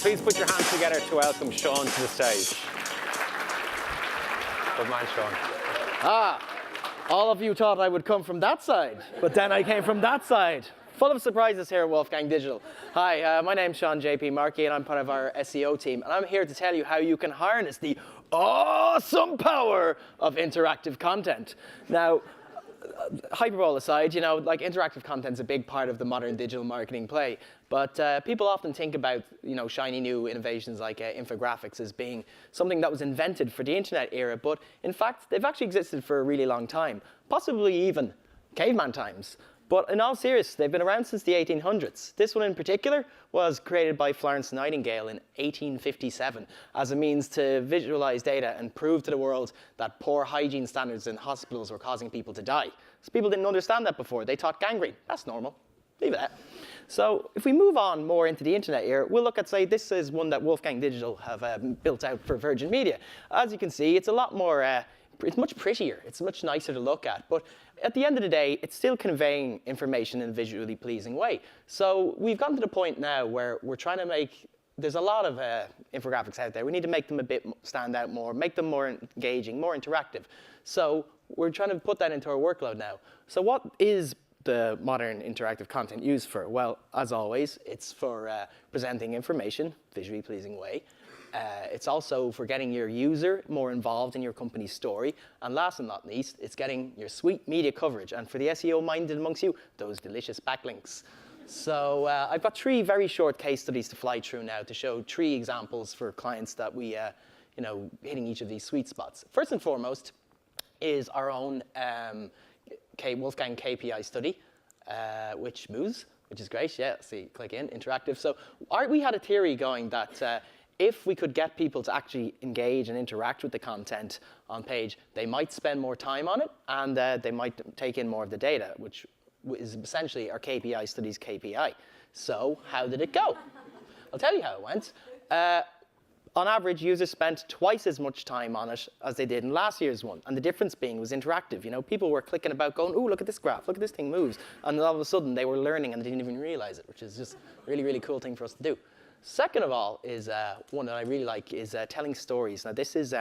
Please put your hands together to welcome Sean to the stage. Good man, Sean. All of you thought I would come from that side, but then I came from that side. Full of surprises here at Wolfgang Digital. Hi, my name's Sean JP Markey, and I'm part of our SEO team. And I'm here to tell you how you can harness the awesome power of interactive content. Now, hyperbole aside, you know, like interactive content's a big part of the modern digital marketing play. But people often think about, you know, shiny new innovations like infographics as being something that was invented for the internet era. But in fact, they've actually existed for a really long time, possibly even caveman times. But in all seriousness, they've been around since the 1800s. This one in particular was created by Florence Nightingale in 1857 as a means to visualize data and prove to the world that poor hygiene standards in hospitals were causing people to die. So people didn't understand that before. They thought gangrene. That's normal. Leave it at. So if we move on more into the internet era, we'll look at, say, this is one that Wolfgang Digital have built out for Virgin Media. As you can see, it's a lot more, it's much prettier. It's much nicer to look at. But at the end of the day, it's still conveying information in a visually pleasing way. So we've gotten to the point now where we're trying to make, there's a lot of infographics out there. We need to make them a bit stand out more, make them more engaging, more interactive. So we're trying to put that into our workload now. So what is the modern interactive content used for? Well, as always, it's for presenting information, visually pleasing way. It's also for getting your user more involved in your company's story. And last but not least, it's getting your sweet media coverage. And for the SEO-minded amongst you, those delicious backlinks. So I've got 3 very short case studies to fly through now to show 3 examples for clients that we, you know, hitting each of these sweet spots. First and foremost is our own Wolfgang KPI study, which moves, which is great. Yeah, see, click in, interactive. So we had a theory going that if we could get people to actually engage and interact with the content on page, they might spend more time on it, and they might take in more of the data, which is essentially our KPI study's KPI. So how did it go? I'll tell you how it went. On average, users spent twice as much time on it as they did in last year's one. And the difference being was interactive. You know, people were clicking about going, ooh, look at this graph, look at this thing moves. And all of a sudden, they were learning and they didn't even realize it, which is just a really, really cool thing for us to do. Second of all is one that I really like is telling stories. Now this is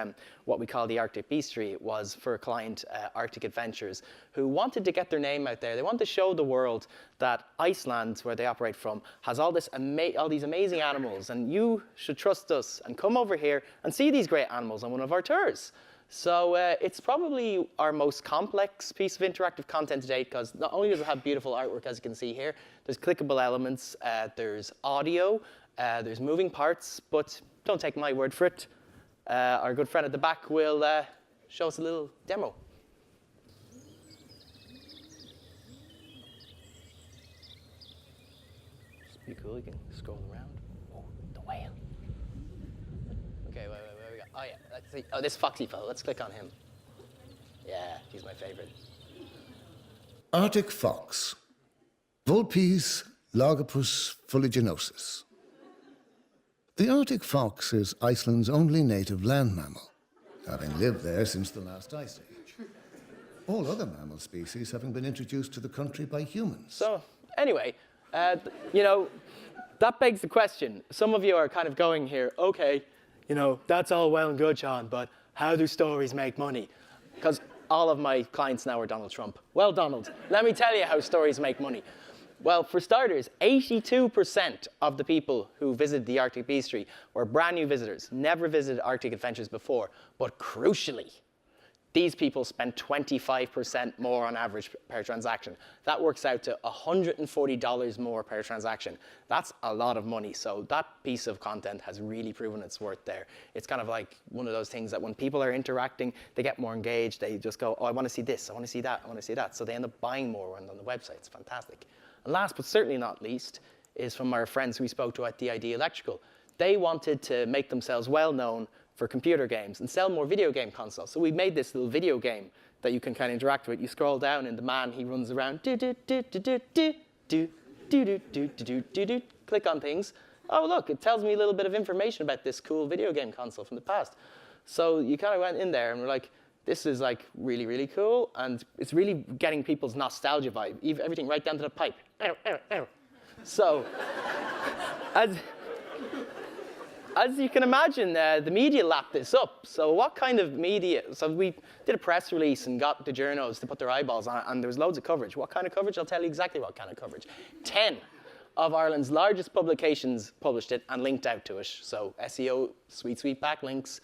what we call the Arctic Bistro. It was for a client, Arctic Adventures, who wanted to get their name out there. They wanted to show the world that Iceland, where they operate from, has all these amazing animals, and you should trust us and come over here and see these great animals on one of our tours. So it's probably our most complex piece of interactive content to date, because not only does it have beautiful artwork, as you can see here, there's clickable elements, there's audio, there's moving parts, but don't take my word for it. Our good friend at the back will show us a little demo. It's pretty cool. You can scroll around. Oh, the whale. Okay, wait, we go? Oh, yeah. Let's see. Oh, this foxy fellow. Let's click on him. Yeah, he's my favorite. Arctic fox. Vulpes lagopus fuliginosus. The Arctic fox is Iceland's only native land mammal, having lived there since the last ice age. All other mammal species having been introduced to the country by humans. So, anyway, you know, that begs the question. Some of you are kind of going here, okay, you know, that's all well and good, Sean, but how do stories make money? Because all of my clients now are Donald Trump. Well, Donald, let me tell you how stories make money. Well, for starters, 82% of the people who visited the Arctic Bistro were brand new visitors, never visited Arctic Adventures before. But crucially, these people spent 25% more on average per transaction. That works out to $140 more per transaction. That's a lot of money. So that piece of content has really proven its worth there. It's kind of like one of those things that when people are interacting, they get more engaged. They just go, oh, I want to see this, I want to see that, I want to see that. So they end up buying more on the website. It's fantastic. And last but certainly not least is from our friends we spoke to at DID Electrical. They wanted to make themselves well known for computer games and sell more video game consoles. So we made this little video game that you can kind of interact with. You scroll down and the man, he runs around, click on things. Oh, look, it tells me a little bit of information about this cool video game console from the past. So you kind of went in there and we're like, this is like really, really cool, and it's really getting people's nostalgia vibe, everything right down to the pipe. So, as you can imagine, the media lapped this up. So what kind of media? So we did a press release and got the journos to put their eyeballs on it, and there was loads of coverage. What kind of coverage? I'll tell you exactly what kind of coverage. 10 of Ireland's largest publications published it and linked out to it. So SEO, sweet backlinks,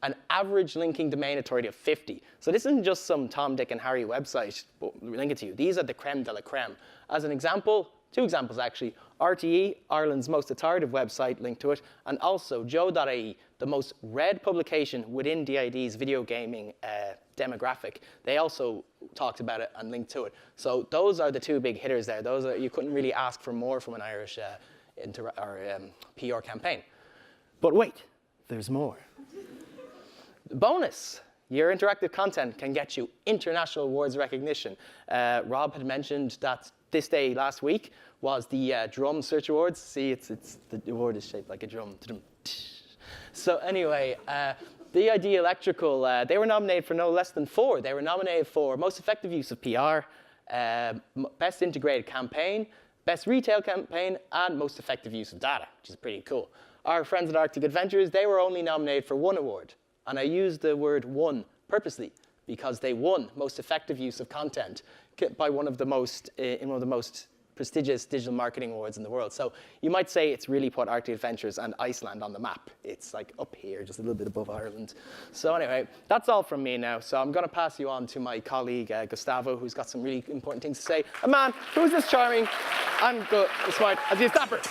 an average linking domain authority of 50. So this isn't just some Tom, Dick, and Harry website, but we link it to you. These are the creme de la creme. As an example, 2 examples actually, RTE, Ireland's most authoritative website, linked to it, and also Joe.ie, the most read publication within DID's video gaming demographic. They also talked about it and linked to it. So those are the 2 big hitters there. Those are, you couldn't really ask for more from an Irish PR campaign. But wait, there's more. Bonus, your interactive content can get you international awards recognition. Rob had mentioned that this day last week was the Drum Search Awards. See, the award is shaped like a drum. So anyway, the ID Electrical, they were nominated for no less than 4. They were nominated for Most Effective Use of PR, Best Integrated Campaign, Best Retail Campaign, and Most Effective Use of Data, which is pretty cool. Our friends at Arctic Adventures, they were only nominated for 1 award. And I use the word won purposely because they won Most Effective Use of Content by in one of the most prestigious digital marketing awards in the world. So you might say it's really put Arctic Adventures and Iceland on the map. It's like up here, just a little bit above Ireland. So anyway, that's all from me now. So I'm going to pass you on to my colleague, Gustavo, who's got some really important things to say. A man who's as charming and good, smart as his dappers.